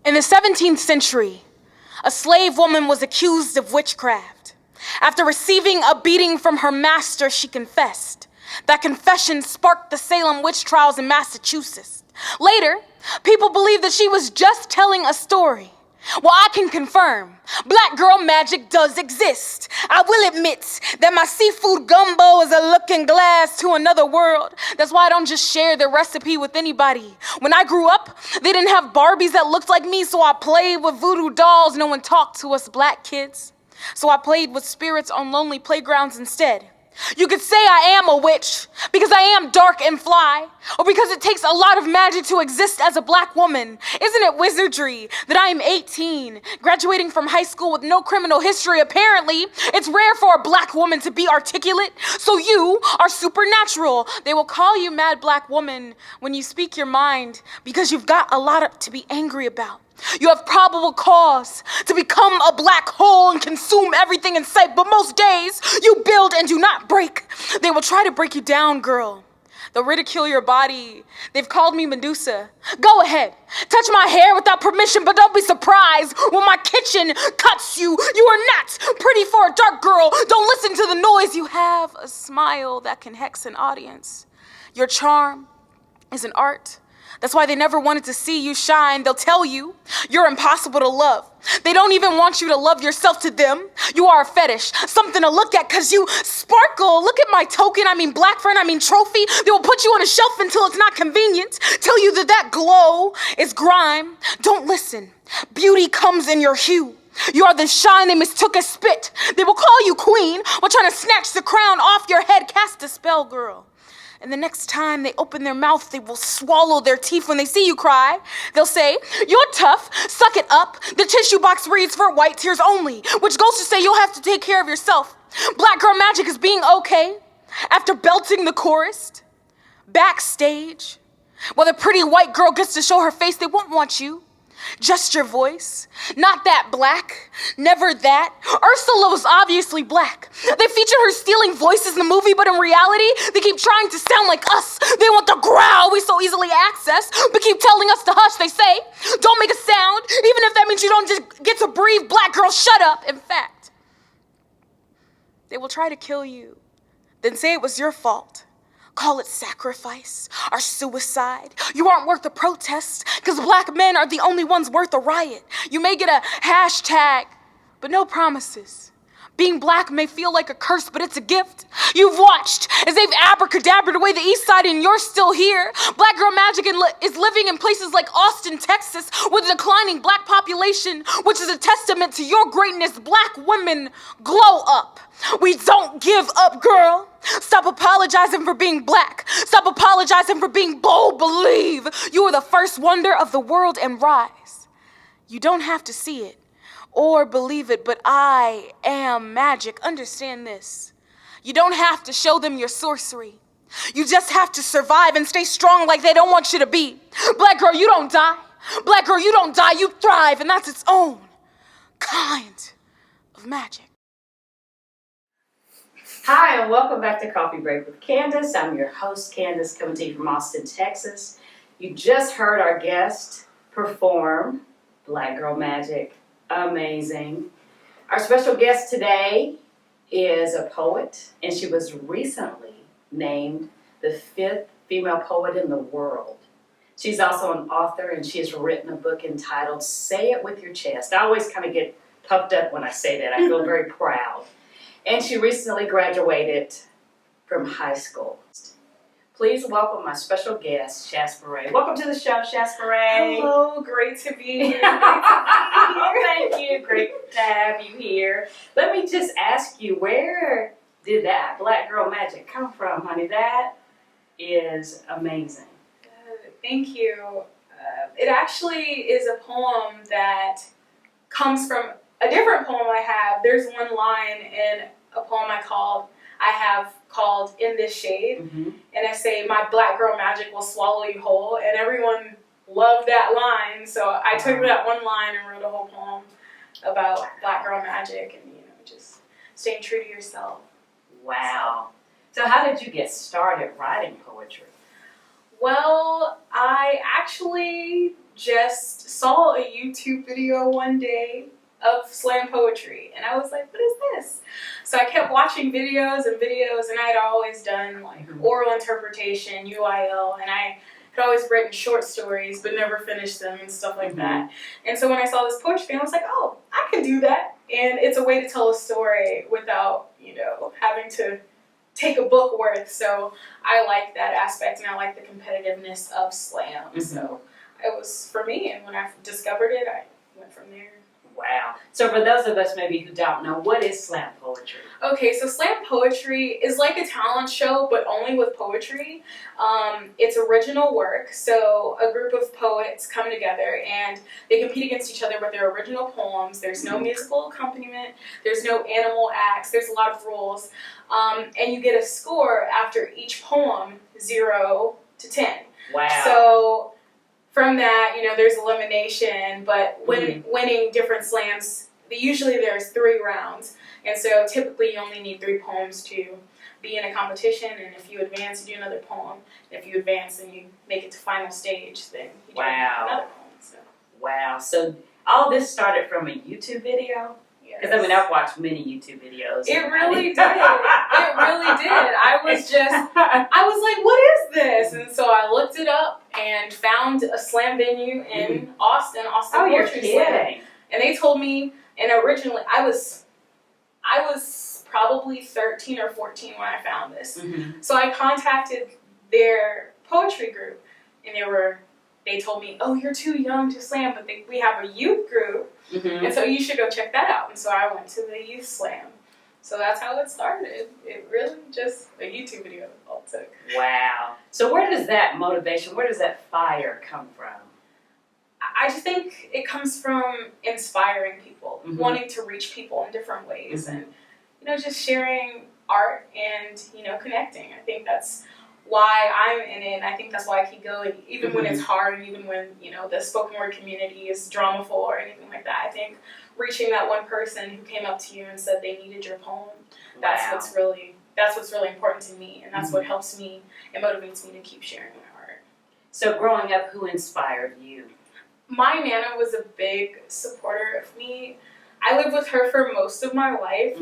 In the 17th century, a slave woman was accused of witchcraft. After receiving a beating from her master, she confessed. That confession sparked the Salem witch trials in Massachusetts. Later, people believed that she was just telling a story. Well, I can confirm, black girl magic does exist. I will admit that my seafood gumbo is a looking glass to another world. That's why I don't just share the recipe with anybody. When I grew up, they didn't have Barbies that looked like me, so I played with voodoo dolls. No one talked to us black kids. So I played with spirits on lonely playgrounds instead. You could say I am a witch because I am dark and fly, or because it takes a lot of magic to exist as a black woman. Isn't it wizardry that I am 18, graduating from high school with no criminal history? Apparently, it's rare for a black woman to be articulate, so you are supernatural. They will call you Mad Black Woman when you speak your mind because you've got a lot to be angry about. You have probable cause to become a black hole and consume everything in sight, but most days you build and do not break. They will try to break you down, girl. They'll ridicule your body. They've called me Medusa. Go ahead, touch my hair without permission, but don't be surprised when my kitchen cuts you. You are not pretty for a dark girl. Don't listen to the noise. You have a smile that can hex an audience. Your charm is an art. That's why they never wanted to see you shine. They'll tell you you're impossible to love. They don't even want you to love yourself to them. You are a fetish, something to look at because you sparkle. Look at my token, black friend, trophy. They will put you on a shelf until it's not convenient. Tell you that glow is grime. Don't listen. Beauty comes in your hue. You are the shine they mistook as spit. They will call you queen while trying to snatch the crown off your head. Cast a spell, girl. And the next time they open their mouth, they will swallow their teeth when they see you cry. They'll say, you're tough, suck it up. The tissue box reads for white tears only, which goes to say you'll have to take care of yourself. Black girl magic is being okay after belting the chorus. Backstage, while the pretty white girl gets to show her face, they won't want you. Just your voice, not that black, never that. Ursula was obviously black. They featured her stealing voices in the movie, but in reality, they keep trying to sound like us. They want the growl we so easily access, but keep telling us to hush. They say, don't make a sound, even if that means you don't just get to breathe. Black girl, shut up. In fact, they will try to kill you, then say it was your fault. Call it sacrifice or suicide. You aren't worth a protest because black men are the only ones worth a riot. You may get a hashtag, but no promises. Being black may feel like a curse, but it's a gift. You've watched as they've abracadabraed away the east side and you're still here. Black girl magic is living in places like Austin, Texas, with a declining black population, which is a testament to your greatness. Black women, glow up. We don't give up, girl. Stop apologizing for being black. Stop apologizing for being bold. Believe you are the first wonder of the world and rise. You don't have to see it or believe it, but I am magic. Understand this. You don't have to show them your sorcery. You just have to survive and stay strong like they don't want you to be. Black girl, you don't die. Black girl, you don't die, you thrive, and that's its own kind of magic. Hi, and welcome back to Coffee Break with Candace. I'm your host, Candace, coming to you from Austin, Texas. You just heard our guest perform Black Girl Magic. Amazing. Our special guest today is a poet, and she was recently named the 5th female poet in the world. She's also an author, and she has written a book entitled Say It With Your Chest. I always kind of get puffed up when I say that. I feel very proud. And she recently graduated from high school. Please welcome my special guest, Shasparay. Welcome to the show, Shasparay. Hello, great to be here. Thank you. Great to have you here. Let me just ask you, where did that Black Girl Magic come from, honey? That is amazing. Thank you. It actually is a poem that comes from a different poem I have. There's one line in a poem I have called In This Shade. Mm-hmm. And I say, my black girl magic will swallow you whole. And everyone loved that line. So I took that one line and wrote a whole poem about black girl magic and, just staying true to yourself. Wow. So how did you get started writing poetry? Well, I actually just saw a YouTube video one day of slam poetry, and I was like, what is this? So I kept watching videos, and I had always done like oral interpretation, UIL, and I had always written short stories but never finished them and stuff like that. And so when I saw this poetry thing, I was like, oh, I can do that. And it's a way to tell a story without, having to take a book worth. So I like that aspect, and I like the competitiveness of slam. So it was for me, and when I discovered it, I went from there. Wow. So for those of us maybe who don't know, what is slam poetry? Okay, so slam poetry is like a talent show, but only with poetry. It's original work, so a group of poets come together and they compete against each other with their original poems. There's no musical accompaniment, there's no animal acts, there's a lot of rules. And you get a score after each poem, 0 to 10. Wow. So from that, there's elimination, but winning different slams, usually there's 3 rounds. And so typically you only need 3 poems to be in a competition, and if you advance, you do another poem. And if you advance and you make it to final stage, then you do another poem. So. Wow. So all this started from a YouTube video? Because I've watched many YouTube videos. It really did. It really did. I was like, what is this? And so I looked it up and found a slam venue in Austin Poetry Slam. And they told me, and originally I was probably 13 or 14 when I found this. So I contacted their poetry group, and they told me, oh, you're too young to slam, but we have a youth group, and so you should go check that out. And so I went to the youth slam. So that's how it started. It really just a YouTube video all it took. Wow. So where does that motivation, where does that fire come from? I just think it comes from inspiring people, wanting to reach people in different ways, and just sharing art and connecting. I think that's why I'm in it, and I think that's why I keep going, even when it's hard, and even when the spoken word community is dramaful or anything like that. I think reaching that one person who came up to you and said they needed your poem, that's what's really important to me, and that's what helps me and motivates me to keep sharing my art. So growing up, who inspired you? My Nana was a big supporter of me. I lived with her for most of my life,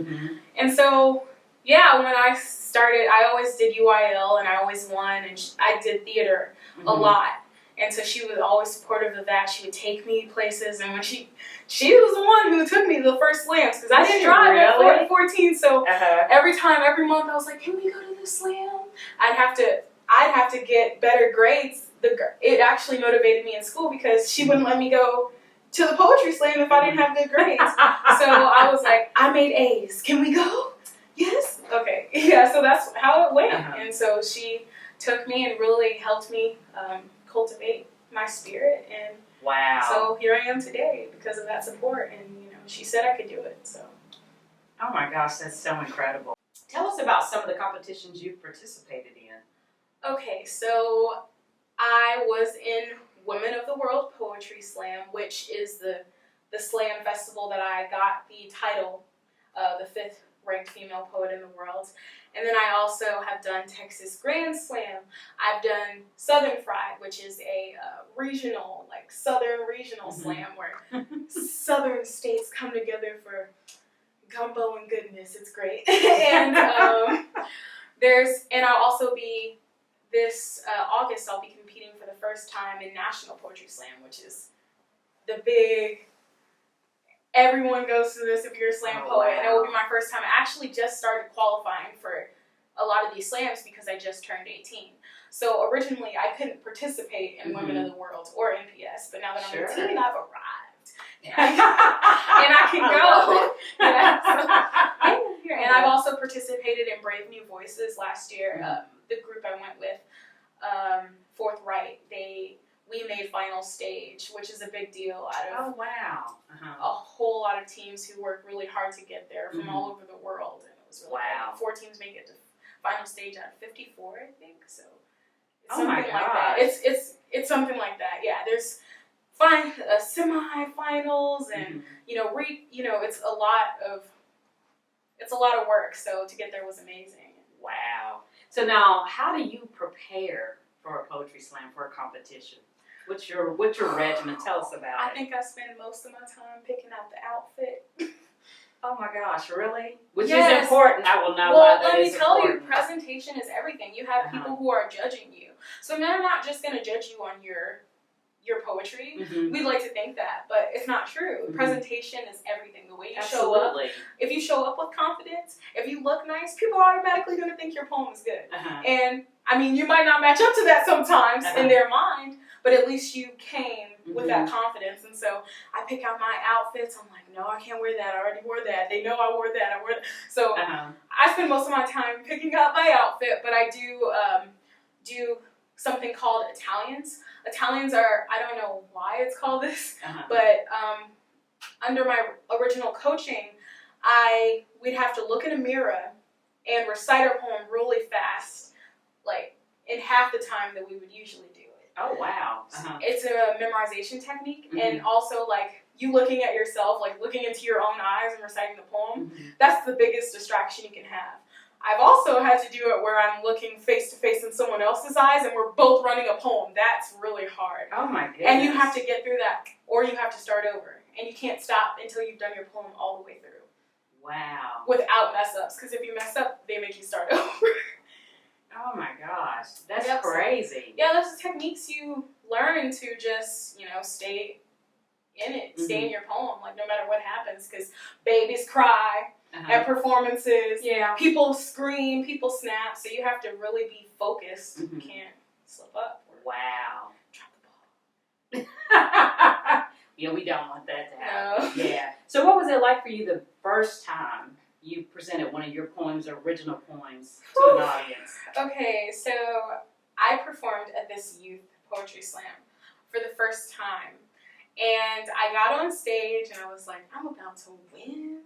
and so when I started, I always did UIL, and I always won, and I did theater a lot. And so she was always supportive of that. She would take me places, and when she was the one who took me to the first slams, because I didn't drive at 14, so every month I was like, can we go to this slam? I'd have to get better grades. It actually motivated me in school, because she wouldn't let me go to the poetry slam if I didn't have good grades. So I was like, I made A's. Can we go? Yes. Okay. Yeah, so that's how it went. And so she took me and really helped me cultivate my spirit. And so here I am today because of that support. And, she said I could do it. So. Oh my gosh, that's so incredible. Tell us about some of the competitions you've participated in. Okay, so I was in Women of the World Poetry Slam, which is the slam festival that I got the title of the 5th ranked female poet in the world. And then I also have done Texas Grand Slam. I've done Southern Fried, which is a regional, Southern regional slam where Southern states come together for gumbo and goodness. It's great. And and I'll also be this August. I'll be competing for the first time in National Poetry Slam, which is the big. Everyone goes through this if you're a slam poet, and it will be my first time. I actually just started qualifying for a lot of these slams because I just turned 18. So originally I couldn't participate in Women of the World or NPS, but now that I'm 18, I've arrived. And I can go. And I've also participated in Brave New Voices last year. The group I went with, Forthright, we made final stage, which is a big deal out of a whole lot of teams who work really hard to get there from all over the world. And it was really great. 4 teams make it to final stage out of 54, I think. So it's something like that. It's something like that. Yeah, there's semi-finals, and it's a lot of work. So to get there was amazing. Wow. So now, how do you prepare for a poetry slam, for a competition? What's your regimen? Tell us about I it. think I spend most of my time picking out the outfit. Oh my gosh, really? Which Yes. is important. I will not lie. Well, That let me is tell important. you, presentation is everything. You have people who are judging you. So they're not just going to judge you on your poetry. Mm-hmm. We like to think that, but it's not true. Mhm. Presentation is everything. The way you show up. Absolutely. If you show up with confidence, if you look nice, people are automatically going to think your poem is good. And, I mean, you might not match up to that sometimes in their mind, but at least you came with that confidence. And so I pick out my outfits. I'm like, no, I can't wear that. I already wore that. They know I wore that. I wore that. So I spend most of my time picking out my outfit, but I do something called Italians. Italians are, I don't know why it's called this, but under my original coaching, we'd have to look in a mirror and recite our poem really fast, like in half the time that we would usually do it. Oh, wow. It's a memorization technique, and also like you looking at yourself, like looking into your own eyes and reciting the poem, that's the biggest distraction you can have. I've also had to do it where I'm looking face to face in someone else's eyes and we're both running a poem. That's really hard. Oh my goodness. And you have to get through that, or you have to start over. And you can't stop until you've done your poem all the way through. Wow. Without mess ups, because if you mess up, they make you start over. Oh my gosh, that's crazy. Yeah, those are techniques you learn to just, stay in it, stay in your poem, like no matter what happens, because babies cry at performances, people scream, people snap, so you have to really be focused. You can't slip up. Wow. Drop the ball. Yeah, we don't want that to happen. No. Yeah. So what was it like for you the first time you presented one of your poems, original poems, to an audience? Okay, so I performed at this youth poetry slam for the first time. And I got on stage and I was like, I'm about to win.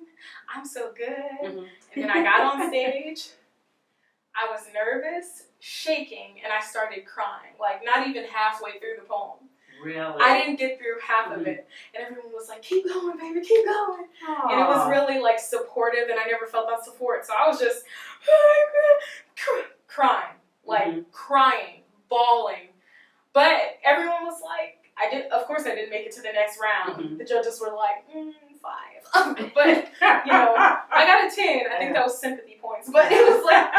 I'm so good. And then I got on stage. I was nervous, shaking, and I started crying. Like not even halfway through the poem. Really? I didn't get through half of it. And everyone was like, keep going, baby, keep going. Aww. And it was really like supportive, and I never felt that support. So I was just crying, like crying, bawling. But everyone was like, of course I didn't make it to the next round. The judges were like, 5. But, I got a 10. I think that was sympathy points. But it was like,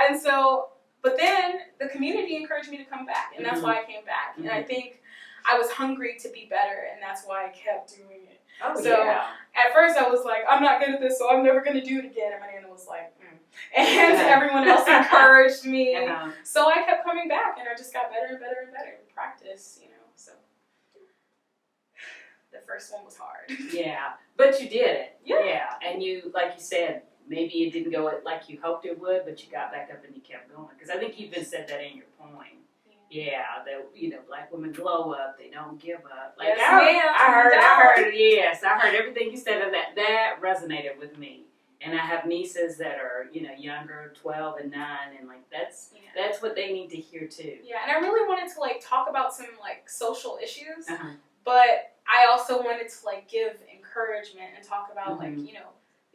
and so, but then the community encouraged me to come back, and that's why I came back. And I think I was hungry to be better, and that's why I kept doing it. Oh, so at first I was like, I'm not good at this, so I'm never going to do it again. And my nana was like, And everyone else encouraged me. So I kept coming back, and I just got better and better and better in practice, so. The first one was hard. Yeah, but you did it. Yeah. And you, like you said, maybe it didn't go like you hoped it would, but you got back up and you kept going. Because I think you even said that in your poem. Yeah, that black women glow up, they don't give up. Like yes, I heard everything you said of that. That resonated with me. And I have nieces that are, younger, 12 and 9, and that's what they need to hear too. Yeah, and I really wanted to talk about some social issues, but I also wanted to give encouragement and talk about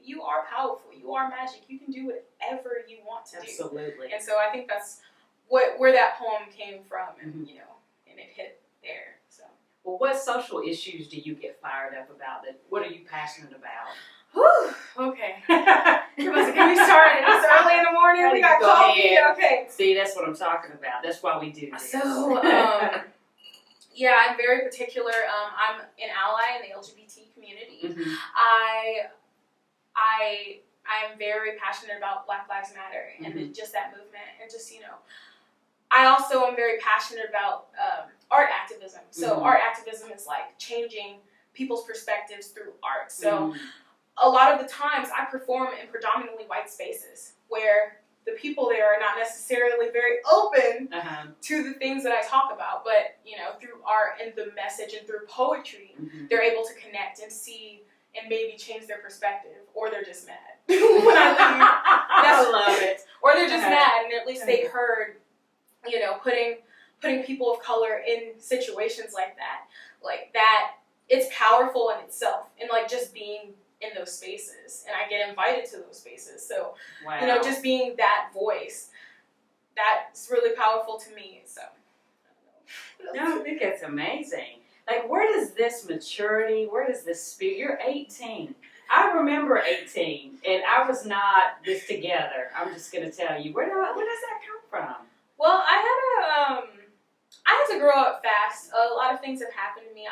you are powerful, you are magic, you can do whatever you want to do. Absolutely. And so I think that's where that poem came from, and and it hit there. So. Well, what social issues do you get fired up about? What are you passionate about? Whew, okay. You're about to get me started. It's early in the morning. We got coffee. Okay. See, that's what I'm talking about. That's why we do this. So, I'm very particular. I'm an ally in the LGBT community. I'm very passionate about Black Lives Matter and just that movement, and just I also am very passionate about art activism. So art activism is changing people's perspectives through art. So a lot of the times I perform in predominantly white spaces where the people there are not necessarily very open to the things that I talk about, but through art and the message and through poetry, they're able to connect and see and maybe change their perspective, or they're just mad when I leave. I love it. Or they're just mad, and at least they heard, putting people of color in situations like that, it's powerful in itself, and just being in those spaces, and I get invited to those spaces. So, wow. Just being that voice that's really powerful to me. So, I don't know. No, I think it's amazing. Like, where does this maturity, where does this spirit, you're 18. I remember 18, and I was not this together. I'm just going to tell you. Where does that come from? Well, I had to grow up fast. A lot of things have happened to me.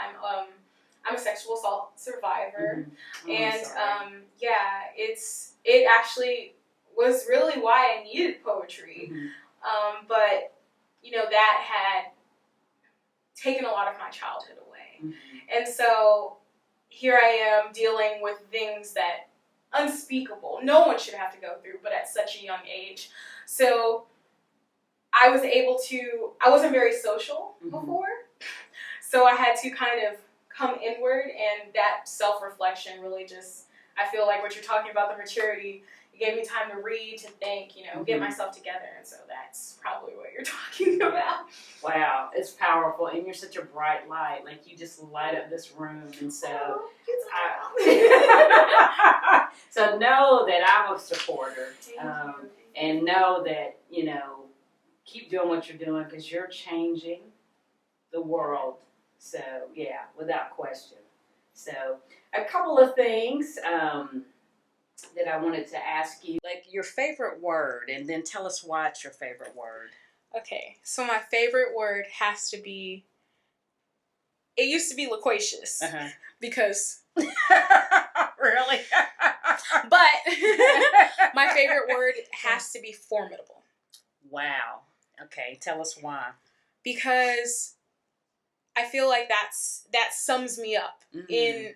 I'm a sexual assault survivor, Mm-hmm. Oh, and it actually was really why I needed poetry. Mm-hmm. But that had taken a lot of my childhood away, Mm-hmm. and so here I am dealing with things that unspeakable. No one should have to go through, but at such a young age. So I wasn't very social Mm-hmm. before, so I had to kind of come inward, and that self-reflection really just, I feel like what you're talking about, the maturity, it gave me time to read, to think, Mm-hmm. get myself together, and so that's probably what you're talking about. Wow, it's powerful, and you're such a bright light. Like, you just light up this room, and so so know that I'm a supporter, and know that keep doing what you're doing because you're changing the world. So yeah, without question. So a couple of things that I wanted to ask you, like your favorite word, and then tell us why it's your favorite word. Okay, so my favorite word has to be, it used to be loquacious, because... Really? But my favorite word has to be formidable. Wow. Okay, tell us why. Because I feel like that sums me up in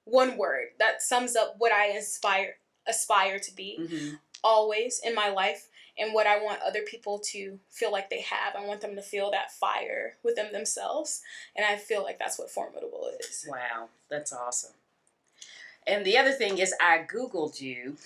one word. That sums up what I aspire to be always in my life, and what I want other people to feel like they have. I want them to feel that fire within themselves, and I feel like that's what formidable is. Wow, that's awesome. And the other thing is, I Googled you.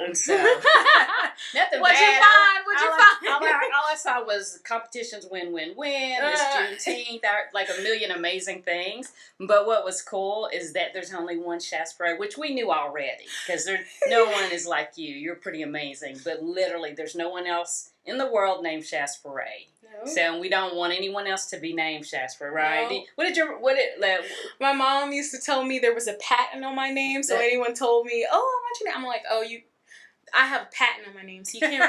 And so, nothing What'd bad. What'd you find? All I saw was competitions win, Miss Juneteenth, like a million amazing things. But what was cool is that there's only one Shasparay, which we knew already, because no one is like you. You're pretty amazing. But literally, there's no one else in the world named Shasparay. No. So we don't want anyone else to be named Shasparay, right? No. My mom used to tell me there was a patent on my name, so anyone told me, "Oh, I want your name," I'm like, "Oh, I have a patent on my name, so you can't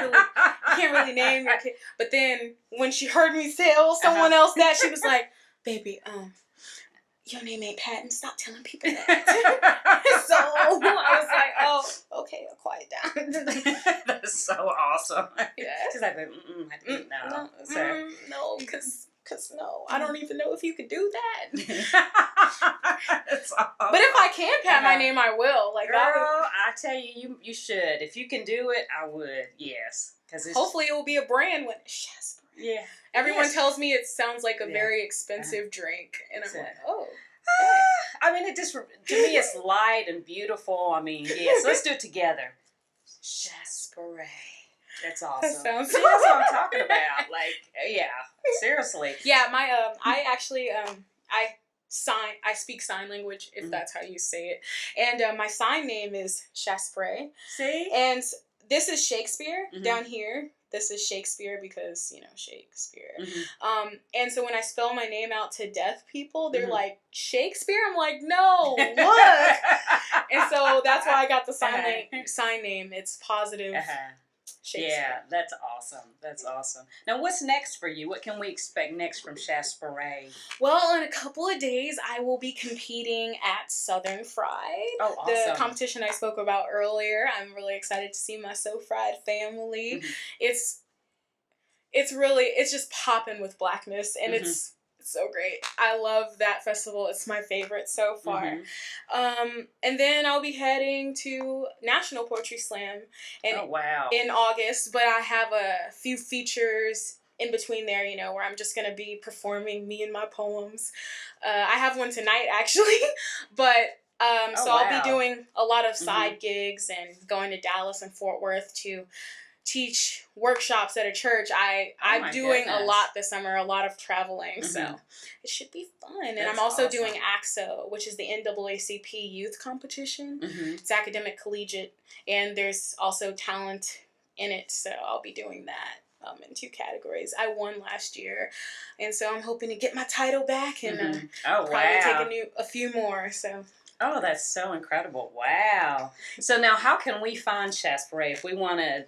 really name your kid." But then when she heard me tell someone else that, she was like, "Baby, your name ain't patent. Stop telling people that." So I was like, "Oh, okay, I'll quiet down." That's so awesome. Yeah. She's like, I didn't know. No, because no, I don't even know if you could do that. That's awesome. But if I can pat my name, I will. Like, girl, I tell you, you should. If you can do it, I would. Yes, because hopefully it will be a brand when Shasparay. Yeah. Everyone tells me it sounds like a very expensive drink, and I'm like, oh. I mean, it just, to me, it's light and beautiful. I mean, yes, let's do it together. Shasparay. That's awesome. That sounds that's what I'm talking about. Like, yeah, seriously. Yeah, my I actually I speak sign language, if that's how you say it, and my sign name is Shasparay. See, and this is Shakespeare down here. This is Shakespeare because, Shakespeare. And so when I spell my name out to deaf people, they're like, Shakespeare? I'm like, no, look. And so that's why I got the sign name. It's positive Shakespeare. Yeah, that's awesome. That's awesome. Now, what's next for you? What can we expect next from Shasparay? Well, in a couple of days, I will be competing at Southern Fried. Oh, awesome. The competition I spoke about earlier. I'm really excited to see my So Fried family. It's just popping with blackness, and it's so great. I love that festival. It's my favorite so far. And then I'll be heading to National Poetry Slam in August, but I have a few features in between there, where I'm just going to be performing me and my poems. I have one tonight, actually, but I'll be doing a lot of side gigs and going to Dallas and Fort Worth to teach workshops at a church. I'm doing a lot this summer, a lot of traveling, so it should be fun. And I'm also doing ACSO, which is the NAACP youth competition. It's academic collegiate, and there's also talent in it, so I'll be doing that. in 2 categories. I won last year, and so I'm hoping to get my title back and probably take a few more. So. Oh, that's so incredible. Wow. So now how can we find Shasparay? If we want to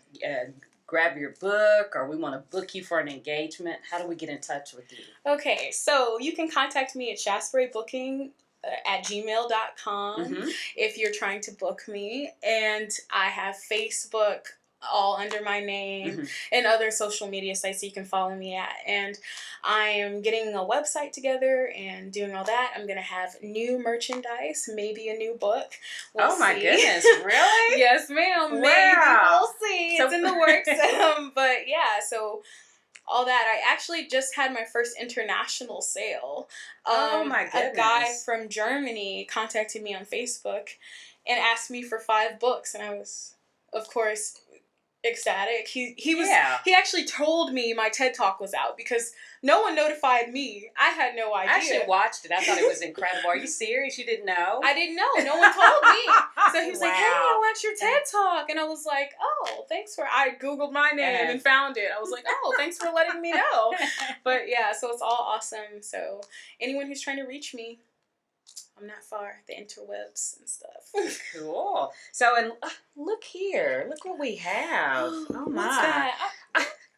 grab your book or we want to book you for an engagement, how do we get in touch with you? Okay, so you can contact me at shasparraybooking@gmail.com if you're trying to book me. And I have Facebook all under my name and other social media sites that you can follow me at. And I am getting a website together and doing all that. I'm going to have new merchandise, maybe a new book. We'll my see. goodness, really? Yes, ma'am. Wow. Maybe. We'll see. It's in the works. But yeah, so all that. I actually just had my first international sale. Oh my goodness. A guy from Germany contacted me on Facebook and asked me for 5 books, and I was, of course, ecstatic. He actually told me my TED Talk was out because no one notified me. I had no idea. I actually watched it. I thought it was incredible. Are you serious? You didn't know? I didn't know. No one told me. So he was like, "Hey, I watched your TED Talk," and I was like, "Oh, thanks for." I Googled my name and found it. I was like, "Oh, thanks for letting me know." But yeah, so it's all awesome. So anyone who's trying to reach me, I'm not far. The interwebs and stuff. Cool. So, and look here. Look what we have. Oh my. What's that?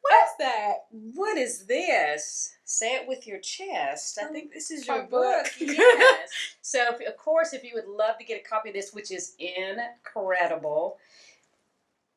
What is that? What is this? Say it with your chest. I think this is your book. Yes. So, of course, if you would love to get a copy of this, which is incredible,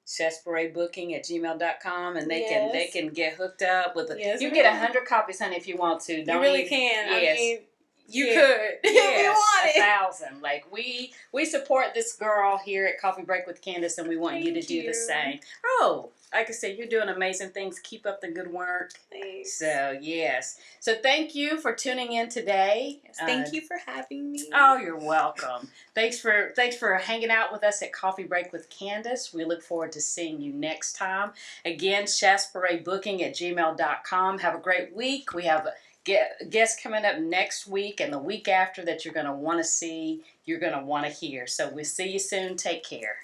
shasparraybooking@gmail.com, and they can get hooked up with you can get 100 copies, honey, if you want to. You really can. Yes. I mean, you could. Yes, you want it. 1,000. Like we support this girl here at Coffee Break with Candace, and we want you to do the same. Oh, like I said, you're doing amazing things. Keep up the good work. Thanks. So yes. So thank you for tuning in today. Thank you for having me. Oh, you're welcome. Thanks for hanging out with us at Coffee Break with Candace. We look forward to seeing you next time. Again, shasparraybooking@gmail.com. Have a great week. We have guests coming up next week and the week after that you're going to want to see, you're going to want to hear. So we'll see you soon. Take care.